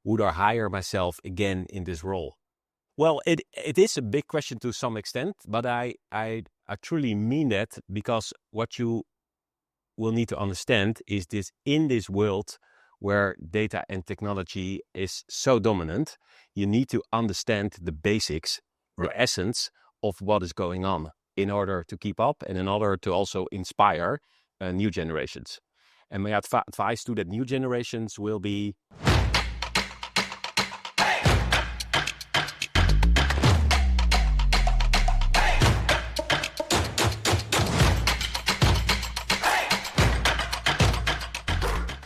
would I hire myself again in this role? Well, it is a big question to some extent, but I truly mean that, because what you will need to understand is this: in this world where data and technology is so dominant, you need to understand the basics, the essence of what is going on, in order to keep up and in order to also inspire new generations. And my advice to the new generations will be: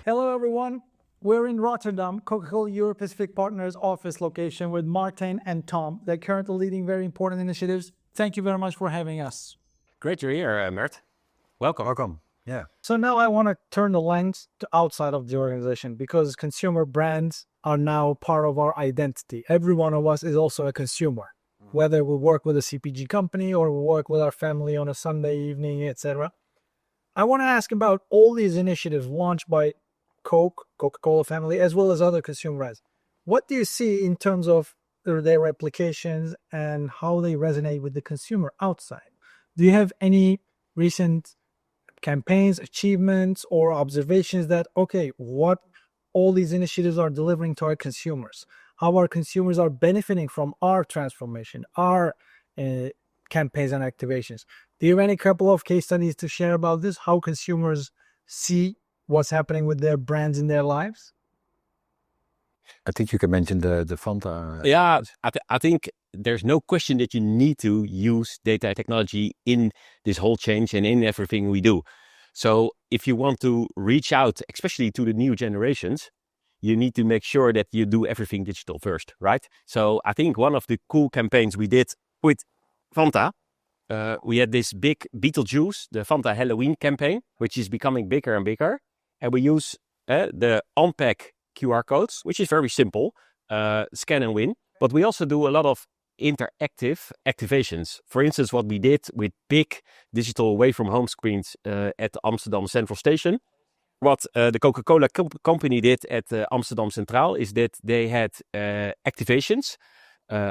Hello, everyone. We're in Rotterdam, Coca-Cola Europe Pacific Partners office location with Martin and Tom. They're currently leading very important initiatives. Thank you very much for having us. Great you're here, Mert. Welcome. Welcome. Yeah. So now I want to turn the lens to outside of the organization, because consumer brands are now part of our identity. Every one of us is also a consumer, whether we work with a CPG company or we work with our family on a Sunday evening, etc. I want to ask about all these initiatives launched by Coca-Cola family, as well as other consumer brands. What do you see in terms of their applications and how they resonate with the consumer outside? Do you have any recent campaigns, achievements, or observations that, okay, what all these initiatives are delivering to our consumers, how our consumers are benefiting from our transformation, our campaigns and activations? Do you have any couple of case studies to share about this, how consumers see what's happening with their brands in their lives? I think you can mention the Fanta. Yeah, I think there's no question that you need to use data and technology in this whole change and in everything we do. So if you want to reach out, especially to the new generations, you need to make sure that you do everything digital first, right? So I think one of the cool campaigns we did with Fanta, we had this big Beetlejuice, the Fanta Halloween campaign, which is becoming bigger and bigger. And we use the on-pack QR codes, which is very simple, scan and win. But we also do a lot of interactive activations. For instance, what we did with big digital away-from-home screens at Amsterdam Central Station. What the Coca-Cola company did at Amsterdam Centraal is that they had activations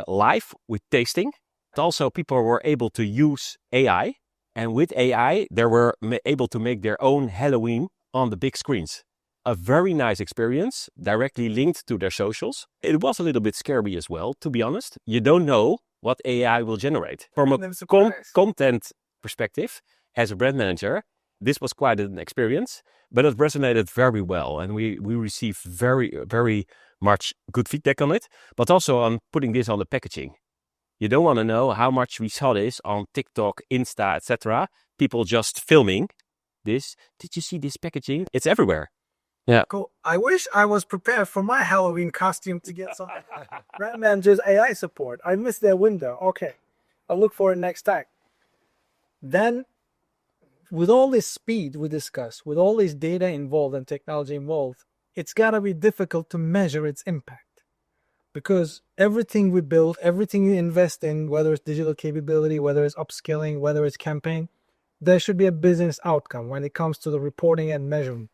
live with tasting. But also, people were able to use AI. And with AI, they were able to make their own Halloween on the big screens. A very nice experience, directly linked to their socials. It was a little bit scary as well, to be honest. You don't know what AI will generate. From a content perspective, as a brand manager, this was quite an experience, but it resonated very well. And we received very, very much good feedback on it, but also on putting this on the packaging. You don't want to know how much we saw this on TikTok, Insta, etc. People just filming this. Did you see this packaging? It's everywhere. Yeah. Cool. I wish I was prepared for my Halloween costume to get some brand managers AI support. I missed their window. Okay. I'll look for it next time. Then, with all this speed we discussed, with all this data involved and technology involved, it's got to be difficult to measure its impact. Because everything we build, everything we invest in, whether it's digital capability, whether it's upskilling, whether it's campaign, there should be a business outcome when it comes to the reporting and measurement.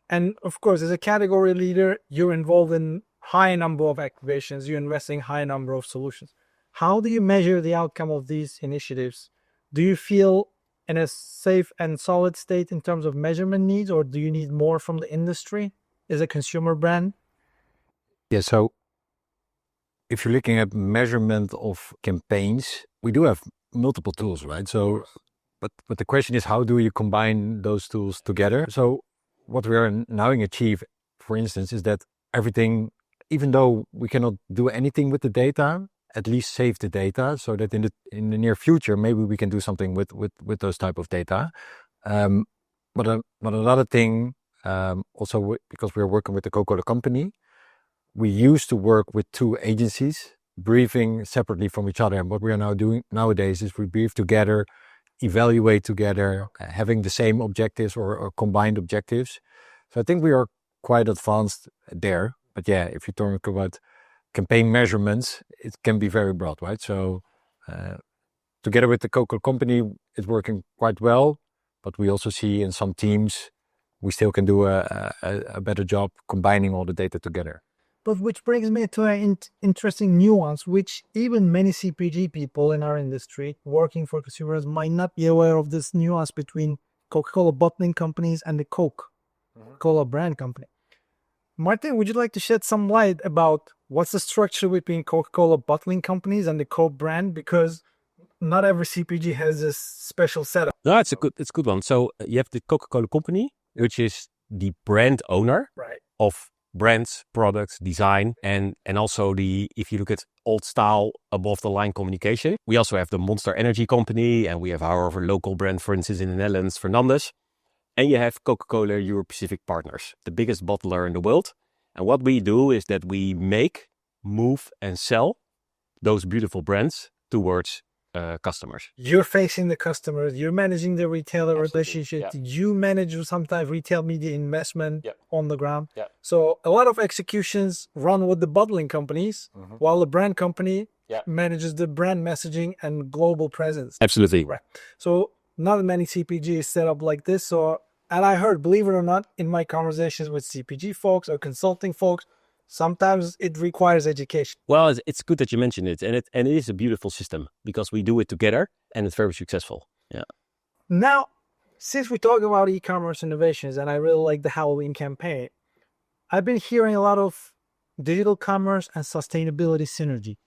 And of course, as a category leader, you're involved in high number of activations, you're investing high number of solutions. How do you measure the outcome of these initiatives? Do you feel in a safe and solid state in terms of measurement needs, or do you need more from the industry as a consumer brand? Yeah, so if you're looking at measurement of campaigns, we do have multiple tools, right? So, but the question is, how do you combine those tools together? So what we are now achieve, for instance, is that everything, even though we cannot do anything with the data, at least save the data so that in the near future, maybe we can do something with those type of data. But another thing, also because we're working with the Coca-Cola company, we used to work with two agencies, briefing separately from each other. And what we are now doing nowadays is we brief together, evaluate together, having the same objectives or combined objectives. So I think we are quite advanced there. But yeah, if you talk about campaign measurements, it can be very broad, right? So together with the Coca-Cola company, it's working quite well. But we also see in some teams, we still can do a better job combining all the data together. But which brings me to an interesting nuance, which even many CPG people in our industry working for consumers might not be aware of this nuance between Coca-Cola bottling companies and the Coca-Cola brand company. Martin, would you like to shed some light about what's the structure between Coca-Cola bottling companies and the Coke brand? Because not every CPG has this special setup. No, it's a good one. So you have the Coca-Cola company, which is the brand owner of brands, products, design, and also if you look at old style above the line communication. We also have the Monster Energy company, and we have our local brand, for instance, in the Netherlands, Fernandez. And you have Coca-Cola Europe Pacific Partners, the biggest bottler in the world. And what we do is that we make, move, and sell those beautiful brands towards customers. You're facing the customers, you're managing the retailer relationship, you manage sometimes retail media investment on the ground. So a lot of executions run with the bottling companies, while the brand company manages the brand messaging and global presence. Absolutely. Right. So not many CPG is set up like this. And I heard, believe it or not, in my conversations with CPG folks or consulting folks, sometimes it requires education. Well, it's good that you mentioned it. And it is a beautiful system because we do it together and it's very successful. Yeah. Now, since we talk about e-commerce innovations, and I really like the Halloween campaign, I've been hearing a lot of digital commerce and sustainability synergy,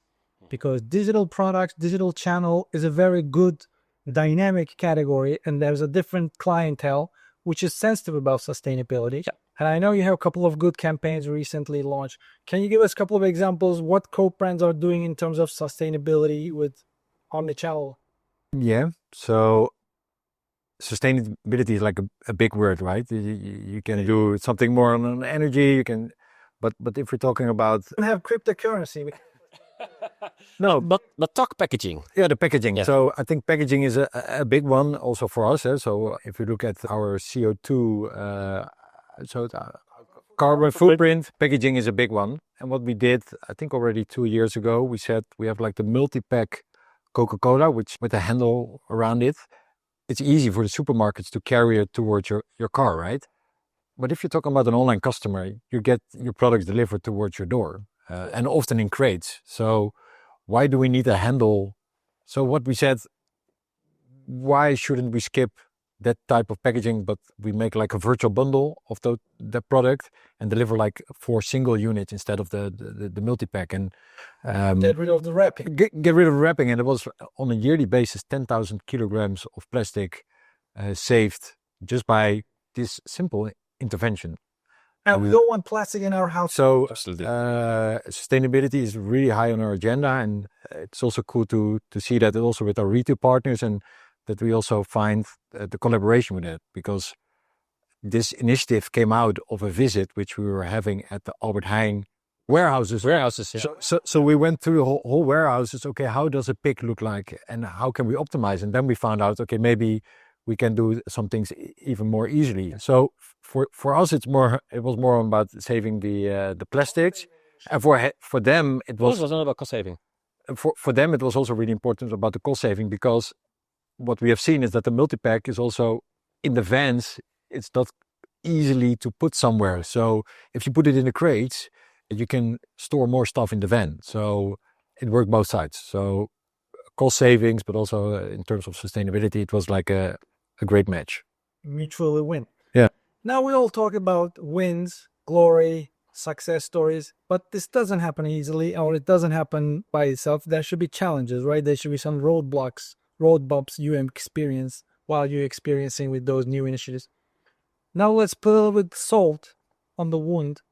because digital products, digital channel is a very good dynamic category, and there's a different clientele which is sensitive about sustainability. And I know you have a couple of good campaigns recently launched. Can you give us a couple of examples what Coke brands are doing in terms of sustainability with omnichannel? Yeah. So sustainability is like a big word, right? You can do something more on energy. You can, but if we're talking about have cryptocurrency. no, but talk packaging. Yeah, the packaging. Yeah. So I think packaging is a big one also for us. So if you look at our CO2, carbon footprint, packaging is a big one. And what we did, I think already 2 years ago, we said we have like the multi-pack Coca-Cola, which with a handle around it. It's easy for the supermarkets to carry it towards your car, right? But if you're talking about an online customer, you get your products delivered towards your door, and often in crates. So why do we need a handle? So what we said, why shouldn't we skip that type of packaging, but we make like a virtual bundle of the product and deliver like 4 single units instead of the multi-pack, and get rid of the wrapping. Get rid of the wrapping. And it was on a yearly basis 10,000 kilograms of plastic saved just by this simple intervention. And we don't want plastic in our house. So sustainability is really high on our agenda, and it's also cool to see that also with our retail partners, and that we also find the collaboration with it, because this initiative came out of a visit which we were having at the Albert Heijn warehouses. Yeah. So we went through the whole warehouses. Okay, how does a pick look like, and how can we optimize? And then we found out, okay, maybe we can do some things even more easily. So for us, it was more about saving the plastics, and for them it was not about cost saving. For them it was also really important about the cost saving, because what we have seen is that the multi-pack is also in the vans. It's not easily to put somewhere. So if you put it in the crates, you can store more stuff in the van. So it worked both sides. So cost savings, but also in terms of sustainability, it was like a great match. Mutually win. Yeah. Now we all talk about wins, glory, success stories, but this doesn't happen easily, or it doesn't happen by itself. There should be challenges, right? There should be some road bumps you experience while you're experiencing with those new initiatives. Now let's put a little bit of salt on the wound,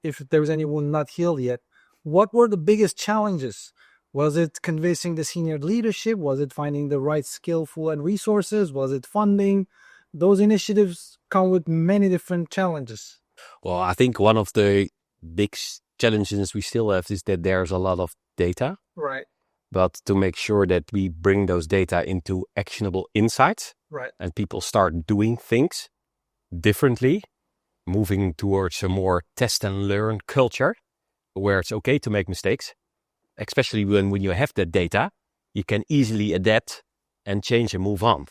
if there's any wound not healed yet. What were the biggest challenges? Was it convincing the senior leadership? Was it finding the right skillful and resources? Was it funding? Those initiatives come with many different challenges. Well, I think one of the big challenges we still have is that there's a lot of data. Right. But to make sure that we bring those data into actionable insights, right, and people start doing things differently, moving towards a more test and learn culture where it's okay to make mistakes, especially when you have that data, you can easily adapt and change and move on,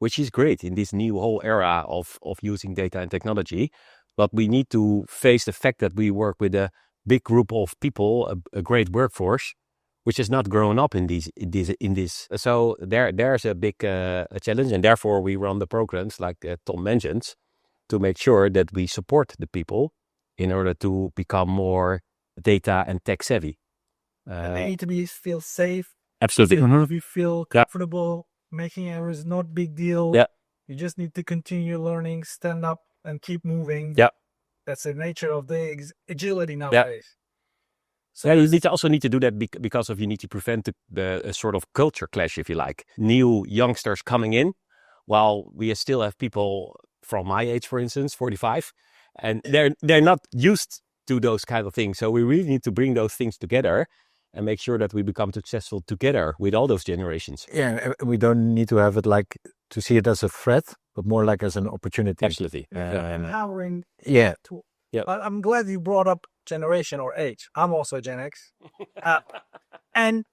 which is great in this new whole era of using data and technology. But we need to face the fact that we work with a big group of people, a great workforce, which has not grown up in this. So there's a big a challenge, and therefore we run the programs like Tom mentions to make sure that we support the people in order to become more data and tech savvy. They need to feel safe. Absolutely. You feel comfortable. Making errors is not a big deal. Yeah. You just need to continue learning, stand up, and keep moving. Yeah. That's the nature of the agility nowadays. So yeah, you also need to do that because you need to prevent the sort of culture clash, if you like. New youngsters coming in, while we still have people from my age, for instance, 45, and they're not used to those kind of things. So we really need to bring those things together and make sure that we become successful together with all those generations. Yeah, we don't need to have it to see it as a threat, but more like as an opportunity. Absolutely. Empowering. Yeah. Yeah. I'm glad you brought up generation or age. I'm also Gen X. And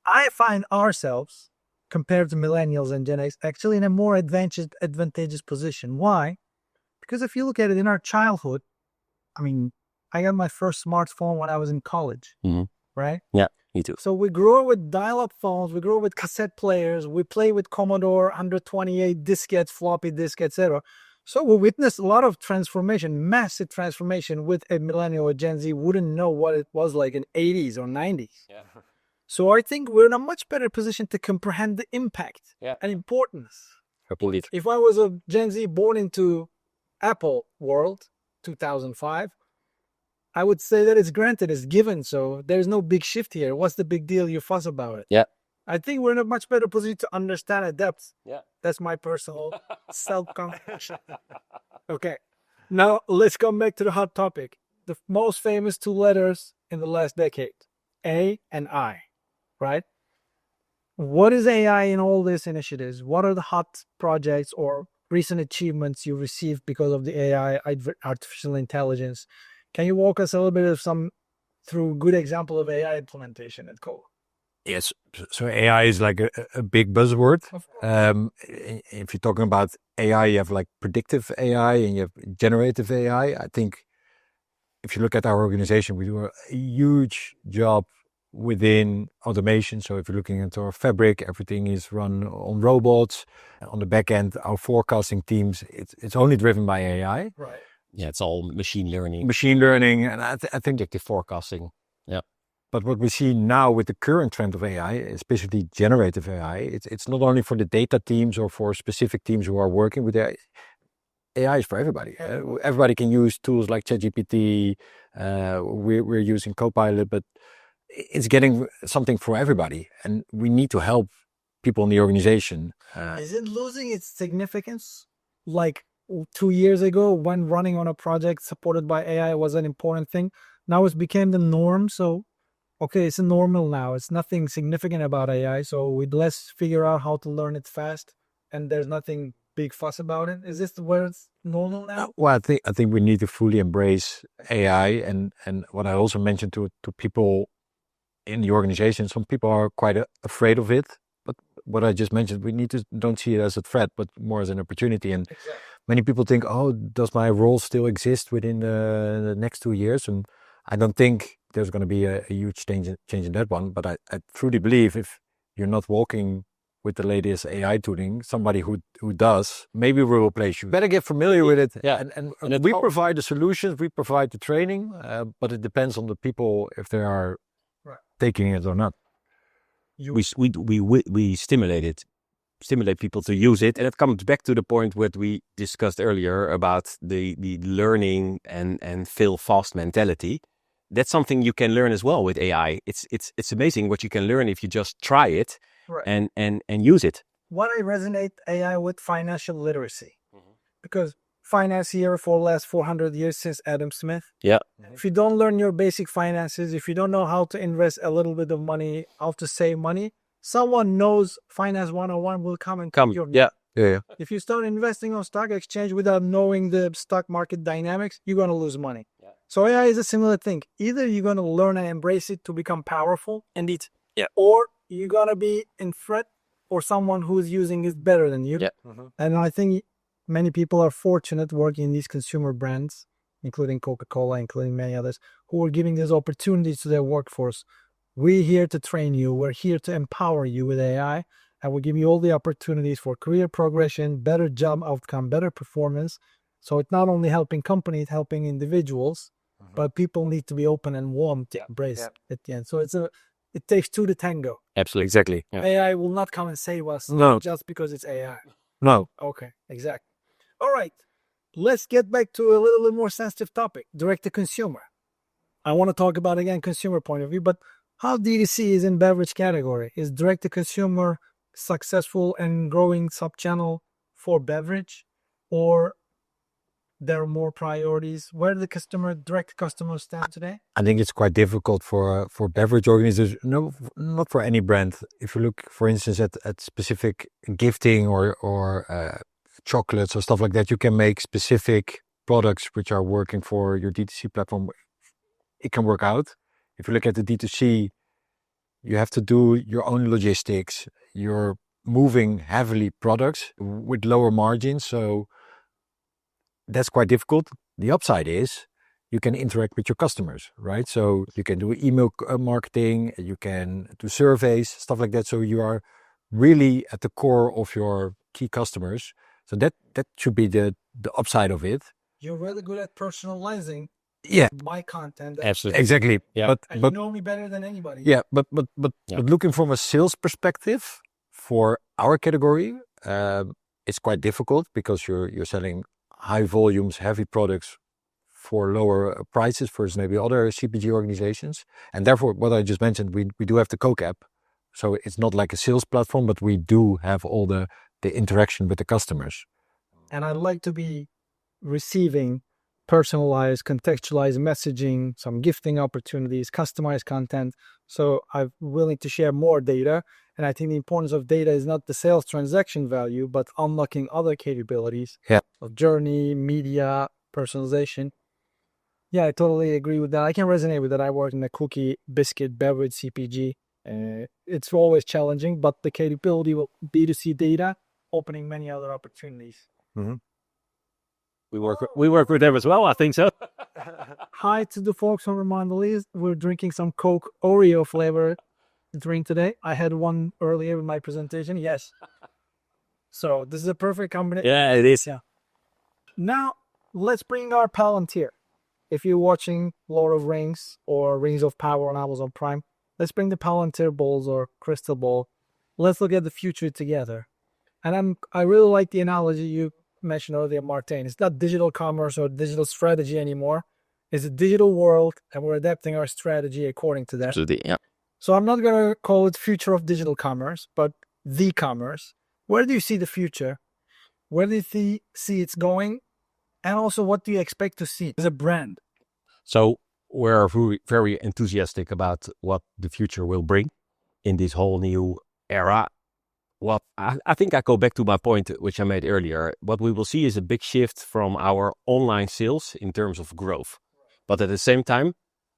I find ourselves, compared to millennials and Gen X, actually in a more advantageous position. Why? Because if you look at it in our childhood, I mean, I got my first smartphone when I was in college, right? Yeah, me too. So we grew up with dial-up phones, we grew up with cassette players, we play with Commodore 128 diskette, floppy disk, etc. So we witnessed a lot of transformation, massive transformation. With a millennial or Gen Z wouldn't know what it was like in 80s or 90s. Yeah. So I think we're in a much better position to comprehend the impact and importance. Absolutely. If I was a Gen Z born into Apple world, 2005, I would say that it's granted, it's given. So there's no big shift here. What's the big deal? You fuss about it. Yeah. I think we're in a much better position to understand and depth. Yeah. That's my personal self-confidence. Okay. Now let's come back to the hot topic. The most famous two letters in the last decade, A and I, right? What is AI in all these initiatives? What are the hot projects or recent achievements you received because of the AI, artificial intelligence? Can you walk us a little bit through a good example of AI implementation at Cole? Yes. So AI is like a big buzzword. If you're talking about AI, you have like predictive AI and you have generative AI. I think if you look at our organization, we do a huge job within automation. So if you're looking into our fabric, everything is run on robots. On the back end, our forecasting teams, it's only driven by AI. Right. Yeah, it's all machine learning. Machine learning, and I think predictive forecasting. Yeah. But what we see now with the current trend of AI, especially generative AI, it's not only for the data teams or for specific teams who are working with AI. AI is for everybody. Everybody can use tools like ChatGPT. We're using Copilot, but it's getting something for everybody, and we need to help people in the organization. Is it losing its significance? Like 2 years ago, when running on a project supported by AI was an important thing, now it's became the norm. So, okay, it's a normal now. It's nothing significant about AI. So let's figure out how to learn it fast, and there's nothing big fuss about it. Is this where it's normal now? Well, I think we need to fully embrace AI, and what I also mentioned to people in the organization, some people are quite afraid of it. But what I just mentioned, we need to don't see it as a threat, but more as an opportunity. And many people think, oh, does my role still exist within the next 2 years? And I don't think there's going to be a huge change in that one. But I truly believe if you're not walking with the latest AI tooling, somebody who does, maybe will replace you. Better get familiar with it. Yeah. And we provide the solutions, we provide the training, but it depends on the people if they are taking it or not. We stimulate people to use it, and it comes back to the point what we discussed earlier about the learning and fail fast mentality. That's something you can learn as well with AI. It's amazing what you can learn if you just try it and use it. What I resonate AI with financial literacy, because finance here for the last 400 years since Adam Smith. Yeah. If you don't learn your basic finances, if you don't know how to invest a little bit of money, how to save money, someone knows finance 101 will come and take your money. Yeah. If you start investing on stock exchange without knowing the stock market dynamics, you're going to lose money. Yeah. So AI is a similar thing. Either you're going to learn and embrace it to become powerful, indeed, or you're going to be in threat or someone who's using it better than you. Yeah. And I think many people are fortunate working in these consumer brands including Coca-Cola, including many others, who are giving these opportunities to their workforce. We're here to train you. We're here to empower you with AI, and we'll give you all the opportunities for career progression, better job outcome, better performance. So it's not only helping companies, helping individuals, but people need to be open and warm to embrace at the end. So it takes two to tango. Absolutely, exactly. Yeah. AI will not come and save us No. just because it's AI. No. Okay, exactly. All right, let's get back to a little bit more sensitive topic, direct to consumer. I want to talk about, again, consumer point of view, but how D2C is in beverage category. Is direct to consumer successful and growing sub-channel for beverage, or there are more priorities? Where do the direct customers stand today? I think it's quite difficult for beverage organizations. No, not for any brand. If you look, for instance, at specific gifting or chocolates or stuff like that, you can make specific products which are working for your D2C platform. It can work out. If you look at the D2C, you have to do your own logistics. You're moving heavily products with lower margins, so that's quite difficult. The upside is you can interact with your customers, right? So you can do email marketing, you can do surveys, stuff like that. So you are really at the core of your key customers. So that should be the upside of it. You're really good at personalizing my content. Absolutely. Exactly. Yeah. And you know me better than anybody. Yeah, but looking from a sales perspective for our category, it's quite difficult because you're selling high volumes, heavy products for lower prices versus maybe other CPG organizations. And therefore, what I just mentioned, we do have the Coke app. So it's not like a sales platform, but we do have all the interaction with the customers. And I'd like to be receiving personalized, contextualized messaging, some gifting opportunities, customized content. So I'm willing to share more data. And I think the importance of data is not the sales transaction value, but unlocking other capabilities of journey, media, personalization. Yeah, I totally agree with that. I can resonate with that. I work in the cookie, biscuit, beverage, CPG. It's always challenging, but the capability of B2C data opening many other opportunities. Mm-hmm. We work with them as well, I think so. Hi to the folks on Remondelies. We're drinking some Coke Oreo flavor drink today. I had one earlier in my presentation. Yes. So this is a perfect combination. Yeah, it is. Yeah. Now let's bring our Palantir. If you're watching Lord of Rings or Rings of Power on Amazon Prime, let's bring the Palantir balls or crystal ball. Let's look at the future together. And I really like the analogy you mentioned earlier, Martin. It's not digital commerce or digital strategy anymore. It's a digital world, and we're adapting our strategy according to that. Absolutely, yeah. So I'm not going to call it future of digital commerce, but the commerce. Where do you see the future? Where do you see it's going? And also, what do you expect to see as a brand? So we're very enthusiastic about what the future will bring in this whole new era. Well, I think I go back to my point, which I made earlier. What we will see is a big shift from our online sales in terms of growth. But at the same time,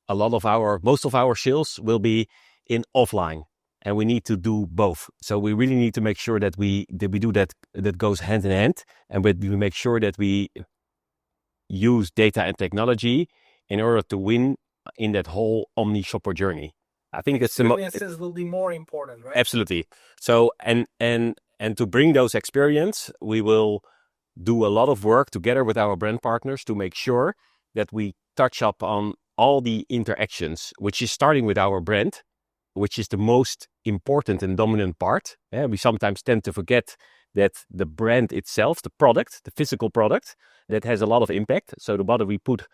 most of our sales will be in offline, and we need to do both. So we really need to make sure that we do that goes hand in hand, and we make sure that we use data and technology in order to win in that whole omni-shopper journey. I think that's experiences will be more important, right? Absolutely. So and to bring those experience, we will do a lot of work together with our brand partners to make sure that we touch up on all the interactions, which is starting with our brand, which is the most important and dominant part. We sometimes tend to forget that the brand itself, the product, the physical product, that has a lot of impact. So the what we put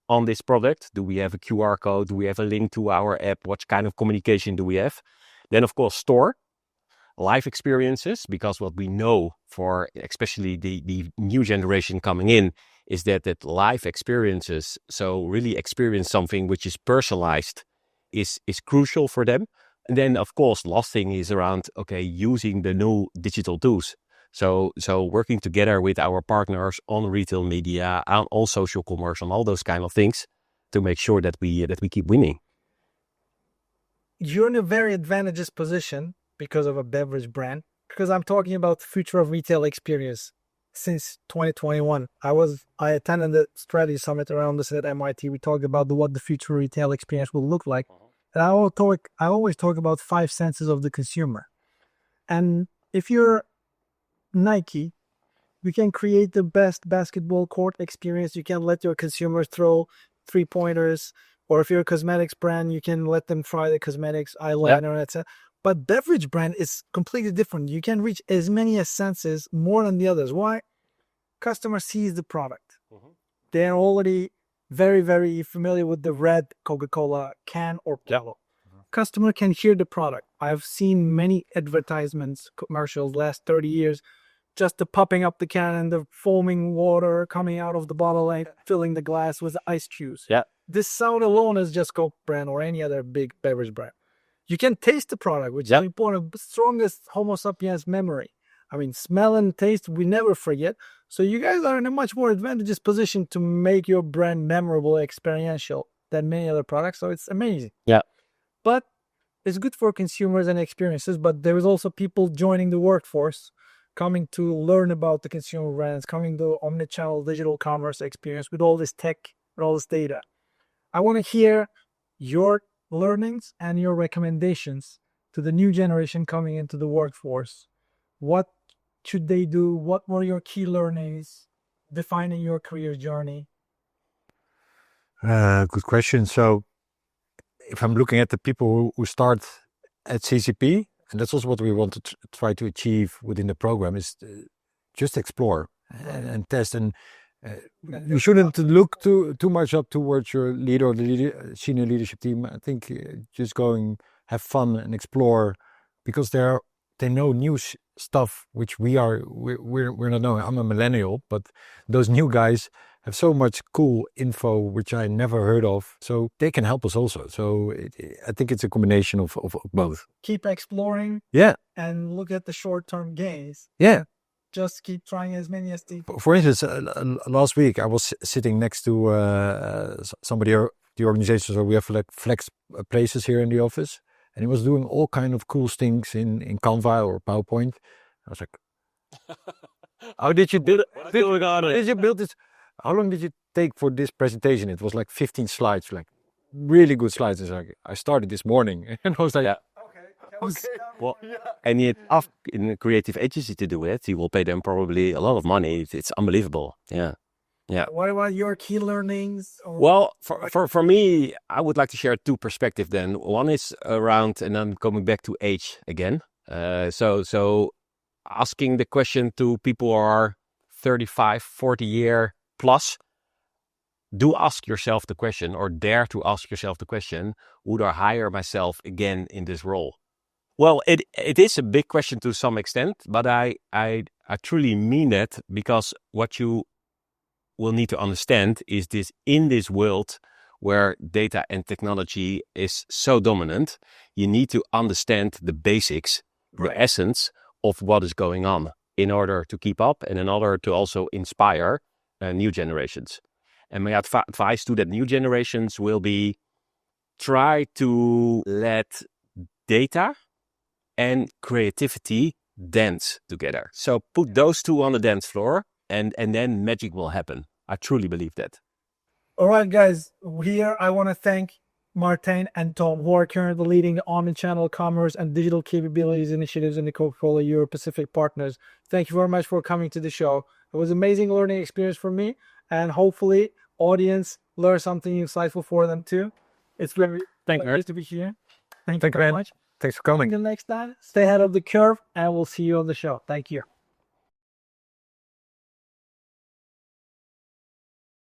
on this product, do we have a QR code? Do we have a link to our app? What kind of communication do we have? Then, of course, store, live experiences, because what we know for especially the new generation coming in is that live experiences, so really experience something which is personalized, is crucial for them. And then, of course, last thing is around, using the new digital tools. So working together with our partners on retail media, on social commerce, on all those kind of things to make sure that we keep winning. You're in a very advantageous position because of a beverage brand, because I'm talking about the future of retail experience. since 2021. I attended the strategy summit around this at MIT. We talked about what the future retail experience will look like. And I always talk about 5 senses of the consumer. And if you're Nike, you can create the best basketball court experience. You can let your consumers throw 3-pointers. Or if you're a cosmetics brand, you can let them try the cosmetics, eyeliner, etc. But beverage brand is completely different. You can reach as many as senses more than the others. Why? Customer sees the product. They're already very, very familiar with the red Coca-Cola can or bottle. Customer can hear the product. I've seen many advertisements, commercials, last 30 years, just the popping up the can and the foaming water coming out of the bottle and filling the glass with ice cubes. Yeah. This sound alone is just Coke brand or any other big beverage brand. You can taste the product, which is important, strongest Homo sapiens memory. I mean, smell and taste, we never forget. So you guys are in a much more advantageous position to make your brand memorable, experiential than many other products. So it's amazing. Yeah. But it's good for consumers and experiences, but there is also people joining the workforce, coming to learn about the consumer brands, coming to omnichannel digital commerce experience with all this tech, with all this data. I want to hear your learnings and your recommendations to the new generation coming into the workforce. What should they do? What were your key learnings defining your career journey? Good question. So if I'm looking at the people who start at CCP, and that's also what we want to try to achieve within the program, is just explore and test. And you shouldn't look too much up towards your leader or the senior leadership team. I think just going, have fun and explore, because they know new stuff which we're not knowing. I'm a millennial, but those new guys have so much cool info which I never heard of, so they can help us also. So I think it's a combination of both. Keep exploring, and look at the short-term gains. Just keep trying as many as the... For instance, last week I was sitting next to somebody, the organization, so we have like flex places here in the office, and he was doing all kind of cool things in Canva or PowerPoint. I was like, how did you do it? Did you build this? How long did you take for this presentation? It was like 15 slides, like really good slides. It's like, I started this morning, and I was like, well, and yet, in a creative agency to do it, you will pay them probably a lot of money. It's unbelievable. Yeah. What about your key learnings? Well, for me, I would like to share 2 perspectives then. One is around, and I'm coming back to age again. So asking the question to people who are 35, 40 year plus, do ask yourself the question, or dare to ask yourself the question, would I hire myself again in this role? Well, it is a big question to some extent, but I truly mean that, because what you will need to understand is this: in this world where data and technology is so dominant, you need to understand the basics, the essence of what is going on in order to keep up and in order to also inspire new generations. And my advice to that new generations will be, try to let data and creativity dance together. So put those 2 on the dance floor, and then magic will happen. I truly believe that. All right, guys. Here I want to thank Martijn and Tom, who are currently leading the omnichannel commerce and digital capabilities initiatives in the Coca-Cola Euro-Pacific partners. Thank you very much for coming to the show. It was an amazing learning experience for me, and hopefully audience learned something insightful for them too. It's very nice to be here. Thank you very much. Thanks for coming. Until next time, stay ahead of the curve, and we'll see you on the show. Thank you.